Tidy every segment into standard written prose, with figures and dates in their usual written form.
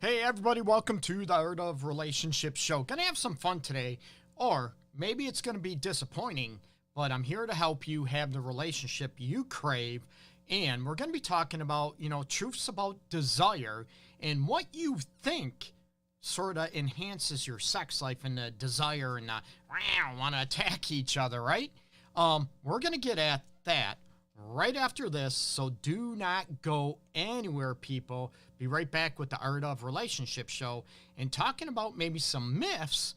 Hey everybody, welcome to the Art of Relationship show. Gonna have some fun today, or maybe it's gonna be disappointing, but I'm here to help you have the relationship you crave. And we're gonna be talking about, truths about desire and what you think sort of enhances your sex life and the desire and want to attack each other, right? We're gonna get at that right after this, so do not go anywhere, people. Be right back with the Art of Relationship show and talking about maybe some myths,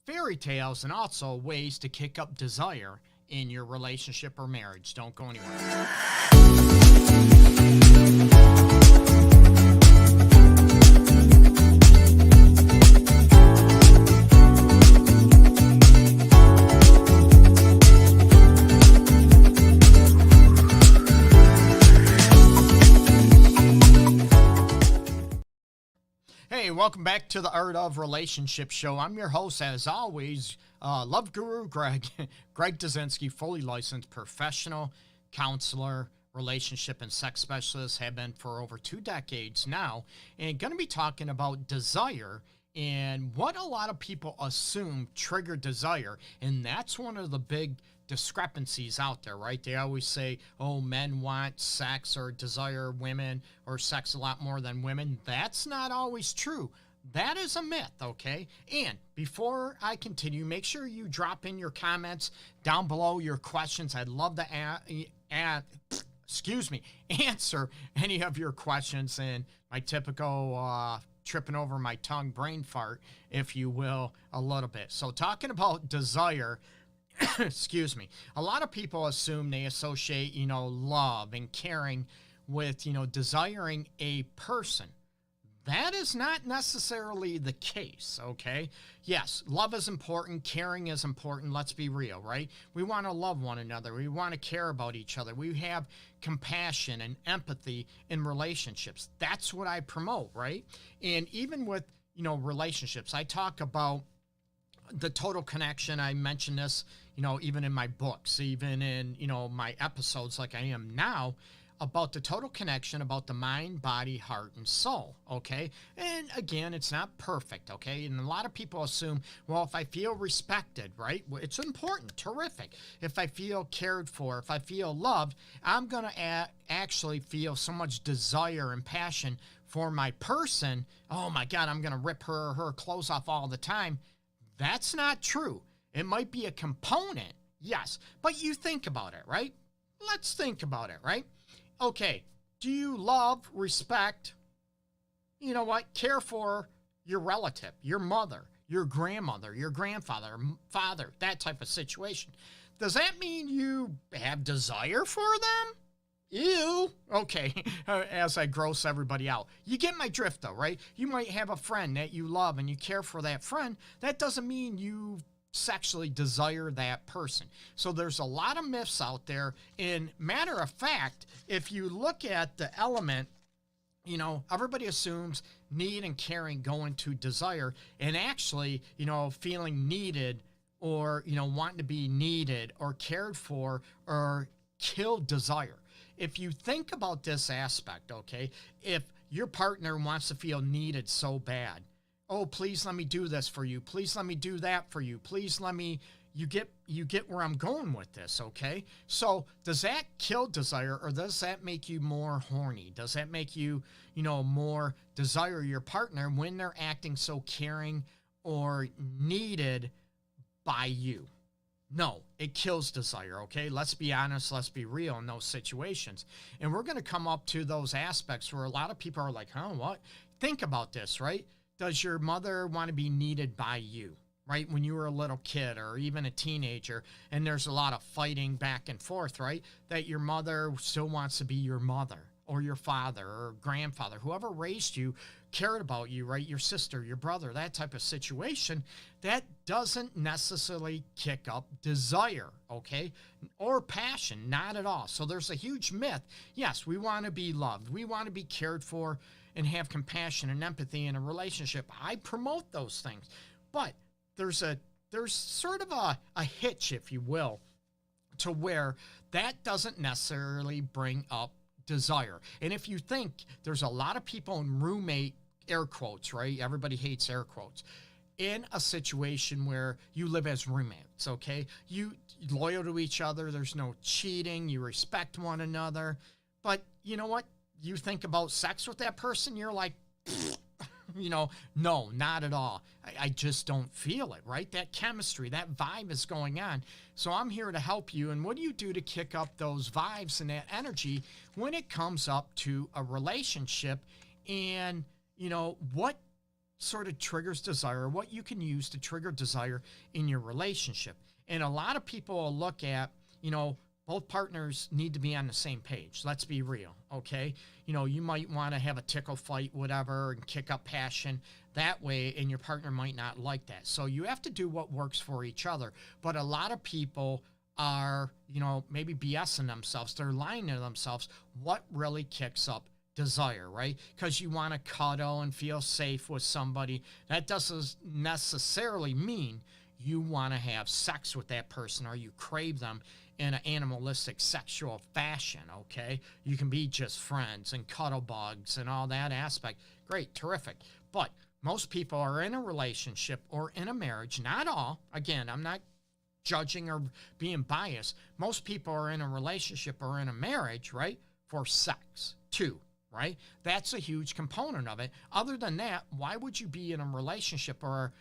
fairy tales, and also ways to kick up desire in your relationship or marriage. Don't go anywhere. Hey, welcome back to the Art of Relationship show. I'm your host, as always, Love Guru Greg, Greg Dudzinski, fully licensed professional counselor, relationship and sex specialist, have been for over 2 decades now, and going to be talking about desire and what a lot of people assume trigger desire. And that's one of the big discrepancies out there, right? They always say, oh, men want sex or desire women or sex a lot more than women. That's not always true. That is a myth, okay? And before I continue, make sure you drop in your comments down below, your questions. I'd love to answer any of your questions in my typical tripping over my tongue brain fart, if you will, a little bit. So talking about desire, excuse me, a lot of people assume they associate, love and caring with, desiring a person. That is not necessarily the case, okay? Yes, love is important, caring is important, let's be real, right? We want to love one another, we want to care about each other, we have compassion and empathy in relationships. That's what I promote, right? And even with, relationships, I talk about the total connection. I mention this, even in my books, even in, my episodes like I am now, about the total connection, about the mind, body, heart, and soul, okay? And again, it's not perfect, okay? And a lot of people assume, well, if I feel respected, right? Well, it's important, terrific. If I feel cared for, if I feel loved, I'm going to actually feel so much desire and passion for my person. Oh my God, I'm going to rip her clothes off all the time. That's not true. It might be a component, yes, but you think about it, right? Let's think about it, right? Okay, do you love, respect, care for your relative, your mother, your grandmother, your grandfather, father, that type of situation? Does that mean you have desire for them? Ew. Okay, as I gross everybody out. You get my drift though, right? You might have a friend that you love and you care for that friend. That doesn't mean you sexually desire that person. So there's a lot of myths out there. And matter of fact, if you look at the element, everybody assumes need and caring go into desire, and actually, feeling needed or, wanting to be needed or cared for or kill desire. If you think about this aspect, okay, if your partner wants to feel needed so bad, oh, please let me do this for you. Please let me do that for you. Please let me, you get where I'm going with this, okay? So does that kill desire, or does that make you more horny? Does that make you, more desire your partner when they're acting so caring or needed by you? No, it kills desire, okay? Let's be honest, let's be real in those situations. And we're going to come up to those aspects where a lot of people are like, huh, what? Think about this, right? Does your mother want to be needed by you, right? When you were a little kid or even a teenager, and there's a lot of fighting back and forth, right? That your mother still wants to be your mother or your father or grandfather, whoever raised you, cared about you, right? Your sister, your brother, that type of situation, that doesn't necessarily kick up desire, okay? Or passion, not at all. So there's a huge myth. Yes, we want to be loved. We want to be cared for and have compassion and empathy in a relationship. I promote those things. But there's sort of a hitch, if you will, to where that doesn't necessarily bring up desire. And if you think there's a lot of people in roommate air quotes, right? Everybody hates air quotes. In a situation where you live as roommates, okay? You loyal to each other. There's no cheating. You respect one another. But you know what? You think about sex with that person, you're like, no, not at all. I just don't feel it, right? That chemistry, that vibe is going on. So I'm here to help you. And what do you do to kick up those vibes and that energy when it comes up to a relationship? And, what sort of triggers desire, what you can use to trigger desire in your relationship. And a lot of people will look at, both partners need to be on the same page. Let's be real, okay? You might want to have a tickle fight, whatever, and kick up passion that way, and your partner might not like that. So you have to do what works for each other. But a lot of people are, maybe BSing themselves. They're lying to themselves. What really kicks up desire, right? Because you want to cuddle and feel safe with somebody. That doesn't necessarily mean you want to have sex with that person or you crave them in an animalistic sexual fashion, okay? You can be just friends and cuddle bugs and all that aspect. Great, terrific. But most people are in a relationship or in a marriage, not all. Again, I'm not judging or being biased. Most people are in a relationship or in a marriage, right, for sex, too, right? That's a huge component of it. Other than that, why would you be in a relationship or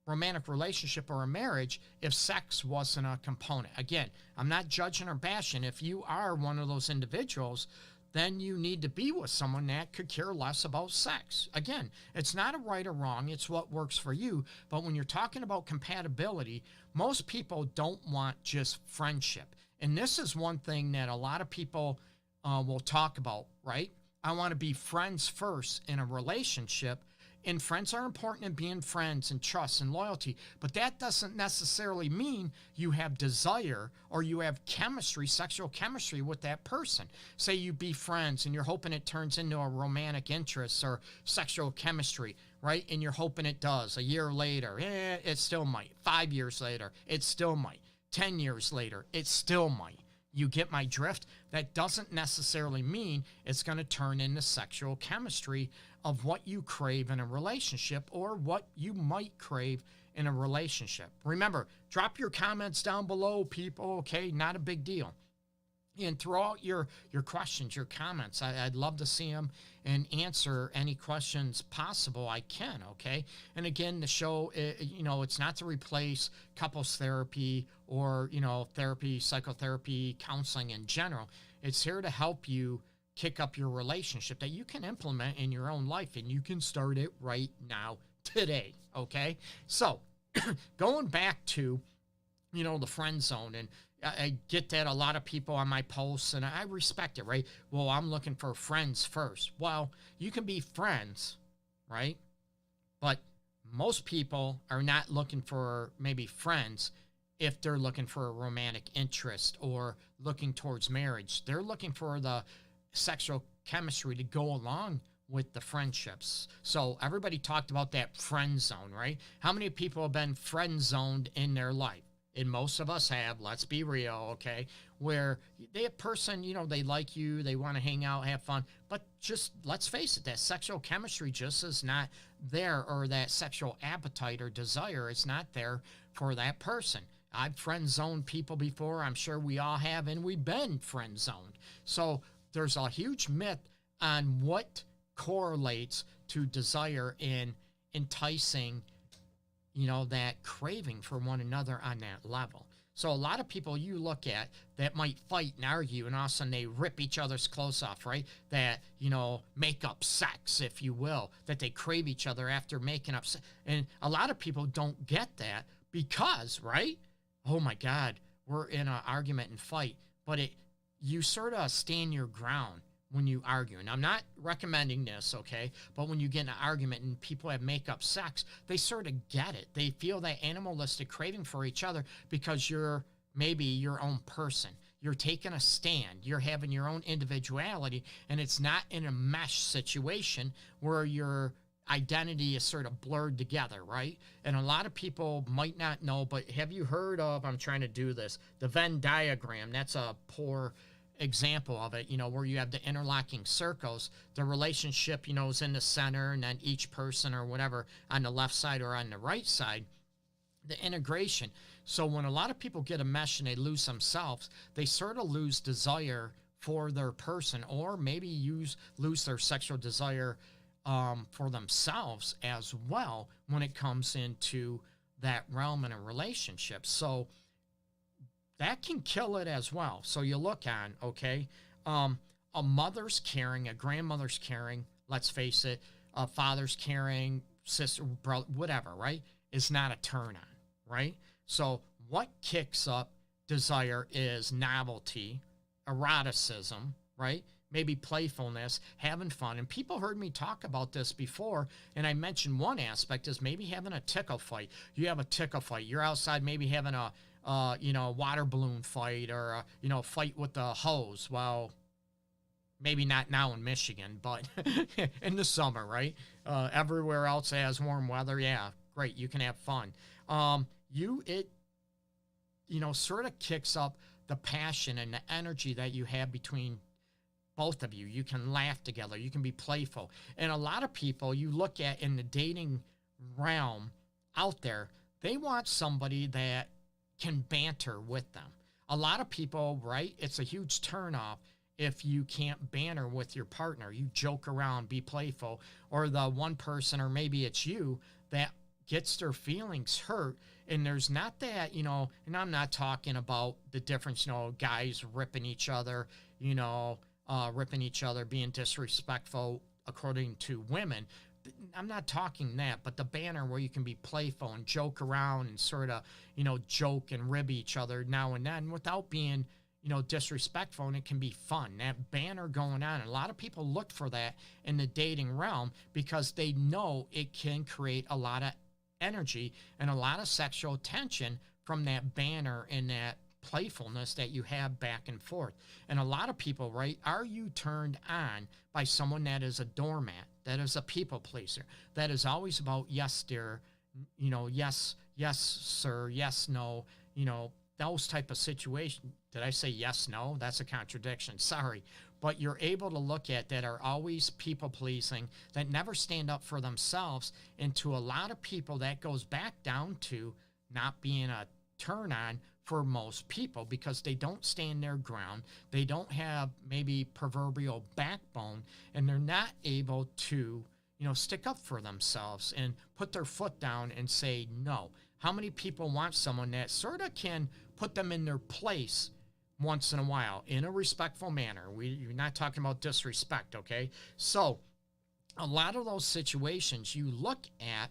romantic relationship or a marriage if sex wasn't a component? Again, I'm not judging or bashing. If you are one of those individuals, then you need to be with someone that could care less about sex. Again, it's not a right or wrong. It's what works for you. But when you're talking about compatibility, most people don't want just friendship. And this is one thing that a lot of people will talk about, right? I want to be friends first in a relationship. And friends are important in being friends and trust and loyalty. But that doesn't necessarily mean you have desire or you have chemistry, sexual chemistry with that person. Say you be friends and you're hoping it turns into a romantic interest or sexual chemistry, right? And you're hoping it does. A year later, it still might. 5 years later, it still might. 10 years later, it still might. You get my drift? That doesn't necessarily mean it's going to turn into sexual chemistry of what you crave in a relationship or what you might crave in a relationship. Remember, drop your comments down below, people, okay? Not a big deal. And throw out your questions, your comments. I'd love to see them and answer any questions possible I can, okay? And again, the show, it's not to replace couples therapy or, therapy, psychotherapy, counseling in general. It's here to help you kick up your relationship that you can implement in your own life, and you can start it right now, today, okay? So, going back to, the friend zone, and I get that a lot of people on my posts, and I respect it, right? Well, I'm looking for friends first. Well, you can be friends, right? But most people are not looking for maybe friends if they're looking for a romantic interest or looking towards marriage. They're looking for the sexual chemistry to go along with the friendships. So everybody talked about that friend zone, right? How many people have been friend zoned in their life? And most of us have, let's be real, okay? Where a person, they like you, they want to hang out, have fun, but just, let's face it, that sexual chemistry just is not there, or that sexual appetite or desire is not there for that person. I've friend zoned people before, I'm sure we all have, and we've been friend zoned. So there's a huge myth on what correlates to desire in enticing that craving for one another on that level. So a lot of people you look at that might fight and argue, and all of a sudden they rip each other's clothes off, right? That, make up sex, if you will, that they crave each other after making up sex. And a lot of people don't get that because, right? Oh my God, we're in an argument and fight. But you sort of stand your ground when you argue. And I'm not recommending this, okay? But when you get in an argument and people have make-up sex, they sort of get it. They feel that animalistic craving for each other because you're maybe your own person. You're taking a stand. You're having your own individuality, and it's not in a mesh situation where your identity is sort of blurred together, right? And a lot of people might not know, but have you heard of, I'm trying to do this, the Venn diagram? That's a poor example of it, where you have the interlocking circles, the relationship, is in the center, and then each person or whatever on the left side or on the right side, the integration. So when a lot of people get a mesh and they lose themselves, they sort of lose desire for their person, or maybe lose their sexual desire for themselves as well when it comes into that realm in a relationship. So that can kill it as well. So you look on, okay, a mother's caring, a grandmother's caring, let's face it, a father's caring, sister, brother, whatever, right, is not a turn on, right? So what kicks up desire is novelty, eroticism, right? Maybe playfulness, having fun. And people heard me talk about this before, and I mentioned one aspect is maybe having a tickle fight. You have a tickle fight. You're outside maybe having a water balloon fight, or a fight with the hose. Well, maybe not now in Michigan, but in the summer, right? Everywhere else has warm weather. Yeah, great. You can have fun. Sort of kicks up the passion and the energy that you have between both of you. You can laugh together. You can be playful. And a lot of people you look at in the dating realm out there, they want somebody that can banter with them. A lot of people, right, it's a huge turnoff if you can't banter with your partner. You joke around, be playful, or the one person, or maybe it's you, that gets their feelings hurt. And there's not that, and I'm not talking about the difference, guys ripping each other, being disrespectful according to women. I'm not talking that, but the banner where you can be playful and joke around and sort of, joke and rib each other now and then without being, disrespectful, and it can be fun. That banner going on. And a lot of people look for that in the dating realm because they know it can create a lot of energy and a lot of sexual tension from that banner and that playfulness that you have back and forth. And a lot of people, right, are you turned on by someone that is a doormat, that is a people pleaser, that is always about yes, dear, yes, sir, yes, no, those type of situations. Did I say yes, no? That's a contradiction. Sorry. But you're able to look at that are always people pleasing, that never stand up for themselves. And to a lot of people, that goes back down to not being a turn on for most people because they don't stand their ground. They don't have maybe proverbial backbone, and they're not able to, stick up for themselves and put their foot down and say no. How many people want someone that sort of can put them in their place once in a while in a respectful manner? You're not talking about disrespect, okay? So a lot of those situations you look at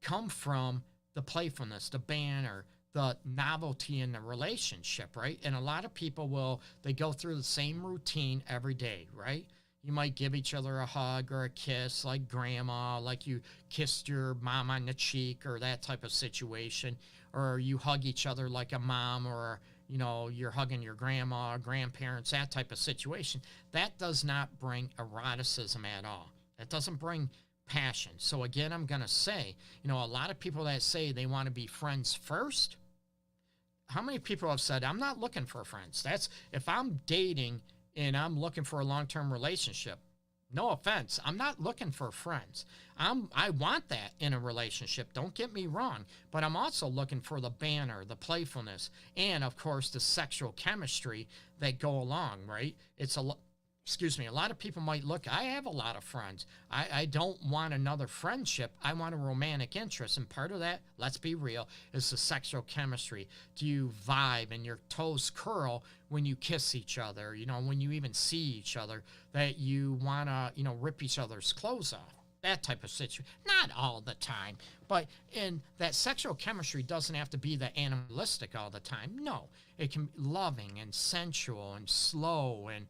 come from the playfulness, the banter, the novelty in the relationship, right? And a lot of people they go through the same routine every day, right? You might give each other a hug or a kiss like grandma, like you kissed your mom on the cheek or that type of situation, or you hug each other like a mom, or you're hugging your grandma or grandparents, that type of situation. That does not bring eroticism at all. That doesn't bring passion. So again, I'm going to say, a lot of people that say they want to be friends first, how many people have said, I'm not looking for friends? That's if I'm dating and I'm looking for a long-term relationship. No offense, I'm not looking for friends. I want that in a relationship, don't get me wrong, but I'm also looking for the banter, the playfulness, and of course the sexual chemistry that go along, right? A lot of people might look, I have a lot of friends. I don't want another friendship. I want a romantic interest. And part of that, let's be real, is the sexual chemistry. Do you vibe and your toes curl when you kiss each other? When you even see each other, that you want to, rip each other's clothes off. That type of situation. Not all the time, but in that sexual chemistry doesn't have to be the animalistic all the time. No, it can be loving and sensual and slow and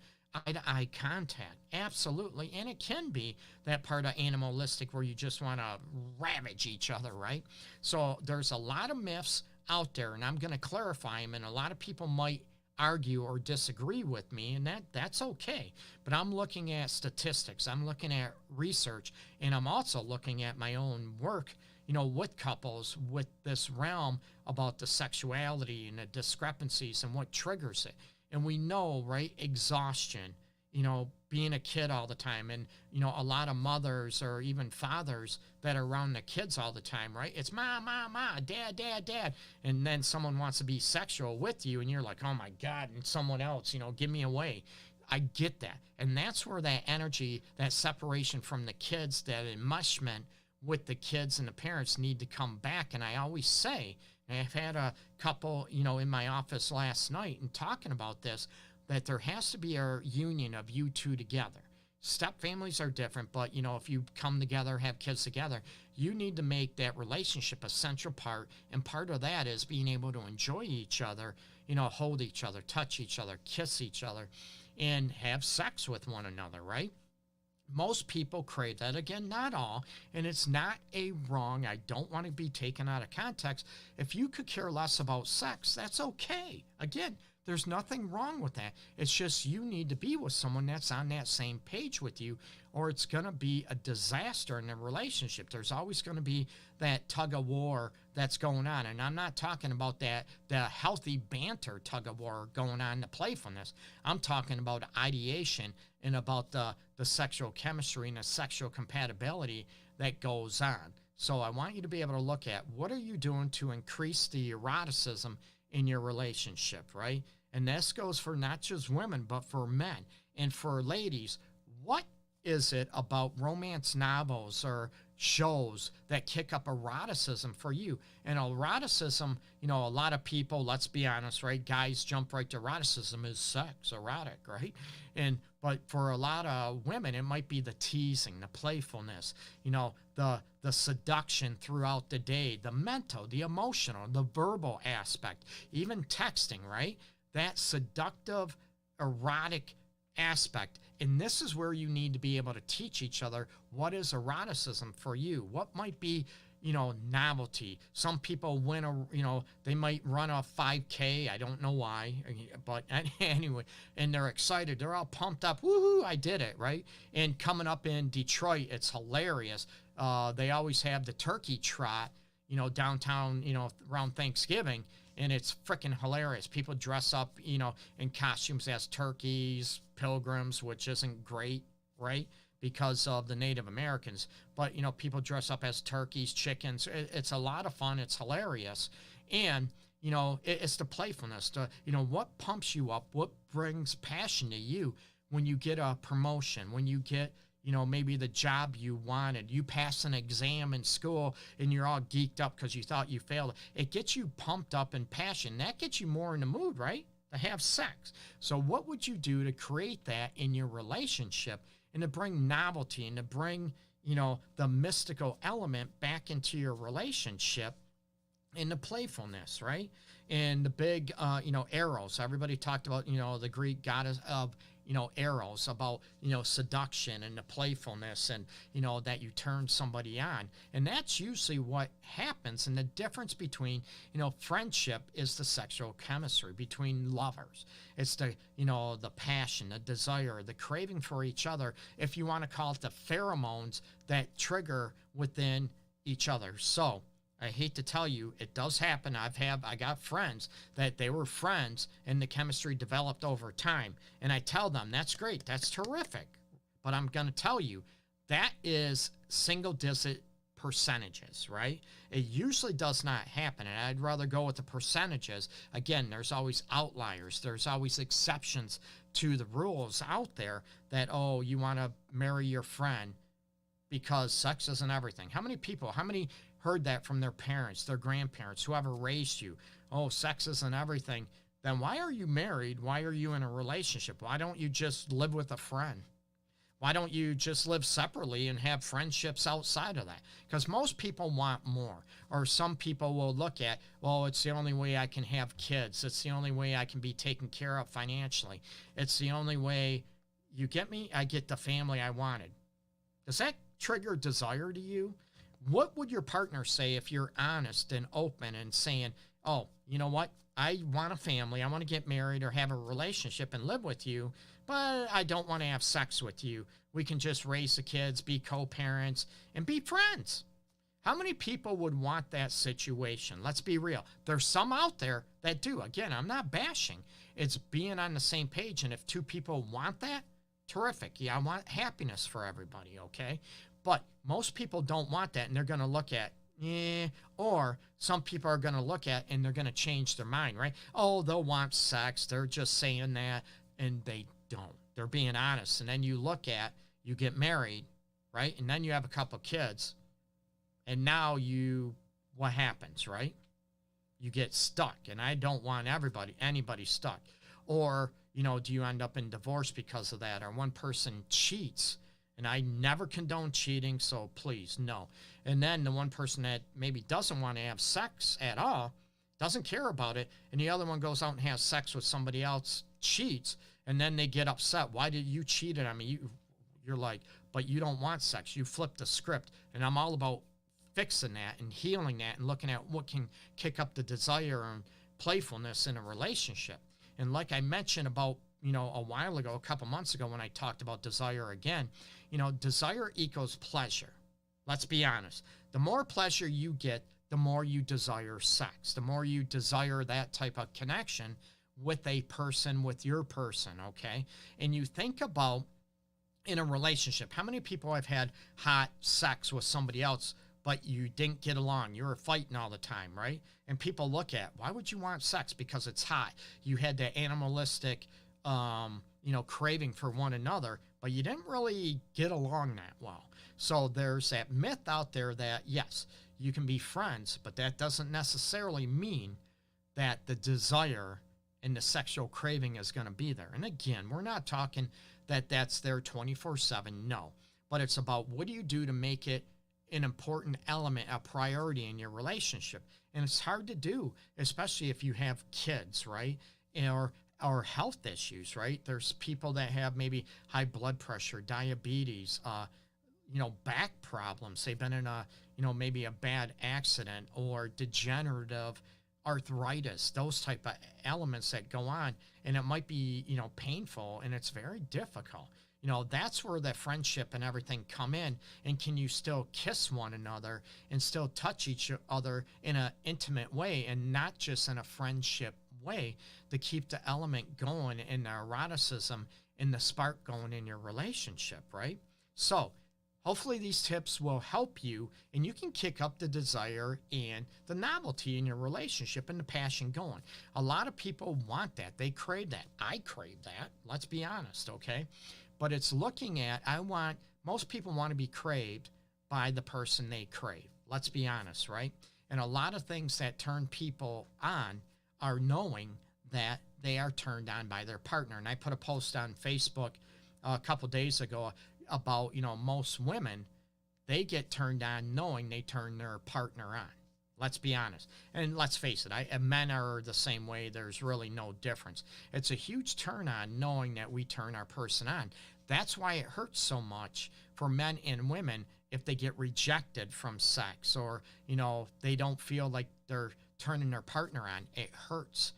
eye-to-eye contact, absolutely. And it can be that part of animalistic where you just want to ravage each other, right? So there's a lot of myths out there, and I'm going to clarify them, and a lot of people might argue or disagree with me, and that's okay. But I'm looking at statistics, I'm looking at research, and I'm also looking at my own work, with couples, with this realm about the sexuality and the discrepancies and what triggers it. And we know, right, exhaustion, being a kid all the time. And, a lot of mothers or even fathers that are around the kids all the time, right? It's ma, ma, ma, dad, dad, dad. And then someone wants to be sexual with you and you're like, oh my God, and someone else, give me away. I get that. And that's where that energy, that separation from the kids, that enmeshment with the kids and the parents need to come back. And I always say, and I've had a couple, in my office last night and talking about this, that there has to be a union of you two together. Step families are different, but if you come together, have kids together, you need to make that relationship a central part. And part of that is being able to enjoy each other, hold each other, touch each other, kiss each other, and have sex with one another, right? Most people crave that. Again, not all, and it's not a wrong. I don't want to be taken out of context. If you could care less about sex, that's okay. Again, there's nothing wrong with that. It's just you need to be with someone that's on that same page with you, or it's going to be a disaster in a relationship. There's always going to be that tug of war that's going on. And I'm not talking about the healthy banter tug of war going on, the playfulness. I'm talking about ideation and about the sexual chemistry and the sexual compatibility that goes on. So I want you to be able to look at, what are you doing to increase the eroticism in your relationship, right? And this goes for not just women, but for men. And for ladies, what is it about romance novels or shows that kick up eroticism for you? And eroticism, a lot of people, let's be honest, right? Guys jump right to eroticism is sex, erotic, right? But for a lot of women, it might be the teasing, the playfulness, the seduction throughout the day, the mental, the emotional, the verbal aspect, even texting, right? That seductive, erotic aspect. And this is where you need to be able to teach each other, what is eroticism for you? What might be, novelty? Some people they might run a 5K. I don't know why, but anyway, and they're excited. They're all pumped up. Woohoo, I did it, right? And coming up in Detroit, it's hilarious. They always have the turkey trot, downtown, around Thanksgiving. And it's freaking hilarious. People dress up, in costumes as turkeys, pilgrims, which isn't great, right? Because of the Native Americans. But, people dress up as turkeys, chickens. It's a lot of fun. It's hilarious. And, it's the playfulness. What pumps you up? What brings passion to you when you get a promotion, when you get, maybe the job you wanted, you pass an exam in school and you're all geeked up because you thought you failed. It gets you pumped up in passion. That gets you more in the mood, right? To have sex. So what would you do to create that in your relationship and to bring novelty and to bring, the mystical element back into your relationship and the playfulness, right? And the big, Eros. Everybody talked about, the Greek goddess of, Eros, about, seduction and the playfulness and, that you turn somebody on. And that's usually what happens. And the difference between, friendship is the sexual chemistry between lovers. It's the, the passion, the desire, the craving for each other, if you want to call it the pheromones that trigger within each other. So I hate to tell you, it does happen. I got friends that they were friends and the chemistry developed over time. And I tell them, that's great. That's terrific. But I'm going to tell you, that is single digit percentages, right? It usually does not happen. And I'd rather go with the percentages. Again, there's always outliers. There's always exceptions to the rules out there that, oh, you want to marry your friend because sex isn't everything. How many heard that from their parents, their grandparents, whoever raised you? Oh, sex isn't everything. Then why are you married? Why are you in a relationship? Why don't you just live with a friend? Why don't you just live separately and have friendships outside of that? Because most people want more. Or some people will look at, well, it's the only way I can have kids. It's the only way I can be taken care of financially. It's the only way, you get me? I get the family I wanted. Does that trigger desire to you? What would your partner say if you're honest and open and saying, oh, you know what? I want a family. I want to get married or have a relationship and live with you, but I don't want to have sex with you. We can just raise the kids, be co-parents, and be friends. How many people would want that situation? Let's be real. There's some out there that do. Again, I'm not bashing. It's being on the same page. And if two people want that, terrific. Yeah, I want happiness for everybody, okay? But most people don't want that, and they're going to look at, or some people are going to look at and they're going to change their mind, right? Oh, they'll want sex. They're just saying that, and they don't. They're being honest. And then you get married, right? And then you have a couple kids. And now what happens, right? You get stuck, and I don't want anybody stuck. Or, do you end up in divorce because of that? Or one person cheats, and I never condone cheating, so please, no. And then the one person that maybe doesn't want to have sex at all, doesn't care about it, and the other one goes out and has sex with somebody else, cheats, and then they get upset. Why did you cheat on me? You're like, but you don't want sex. You flipped the script, and I'm all about fixing that and healing that and looking at what can kick up the desire and playfulness in a relationship. And like I mentioned about, a while ago, a couple months ago when I talked about desire again, desire equals pleasure. Let's be honest. The more pleasure you get, the more you desire sex. The more you desire that type of connection with a person, with your person, okay? And you think about in a relationship, how many people have had hot sex with somebody else, but you didn't get along. You were fighting all the time, right? And people look at, why would you want sex? Because it's hot. You had that animalistic, craving for one another, but you didn't really get along that well. So there's that myth out there that, yes, you can be friends, but that doesn't necessarily mean that the desire and the sexual craving is going to be there. And again, we're not talking that that's there 24/7, no. But it's about what do you do to make it an important element, a priority in your relationship. And it's hard to do, especially if you have kids, right? Or health issues, right? There's people that have maybe high blood pressure, diabetes, back problems. They've been in maybe a bad accident or degenerative arthritis, those type of elements that go on. And it might be, painful, and it's very difficult. That's where the friendship and everything come in. And can you still kiss one another and still touch each other in an intimate way and not just in a friendship way to keep the element going and the eroticism and the spark going in your relationship, right? So hopefully these tips will help you, and you can kick up the desire and the novelty in your relationship and the passion going. A lot of people want that. They crave that. I crave that. Let's be honest, okay? But it's looking at, most people want to be craved by the person they crave. Let's be honest, right? And a lot of things that turn people on are knowing that they are turned on by their partner. And I put a post on Facebook a couple days ago about, most women, they get turned on knowing they turn their partner on. Let's be honest. And let's face it, men are the same way. There's really no difference. It's a huge turn on knowing that we turn our person on. That's why it hurts so much for men and women if they get rejected from sex or, they don't feel like they're turning their partner on. It hurts.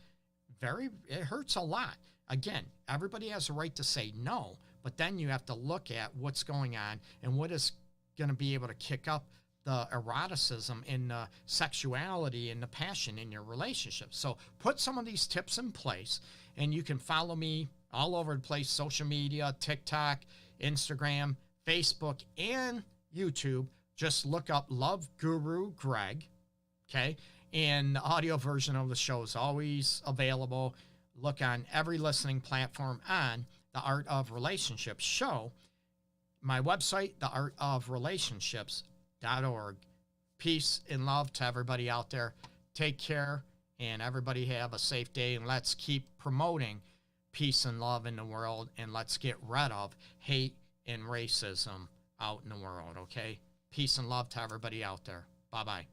It hurts a lot. Again, everybody has a right to say no, but then you have to look at what's going on and what is going to be able to kick up the eroticism and the sexuality and the passion in your relationship. So put some of these tips in place, and you can follow me all over the place, social media, TikTok, Instagram, Facebook, and YouTube. Just look up Love Guru Greg, okay? And the audio version of the show is always available. Look on every listening platform on the Art of Relationships show. My website, theartofrelationships.org. Peace and love to everybody out there. Take care, and everybody have a safe day, and let's keep promoting peace and love in the world, and let's get rid of hate and racism out in the world, okay? Peace and love to everybody out there. Bye-bye.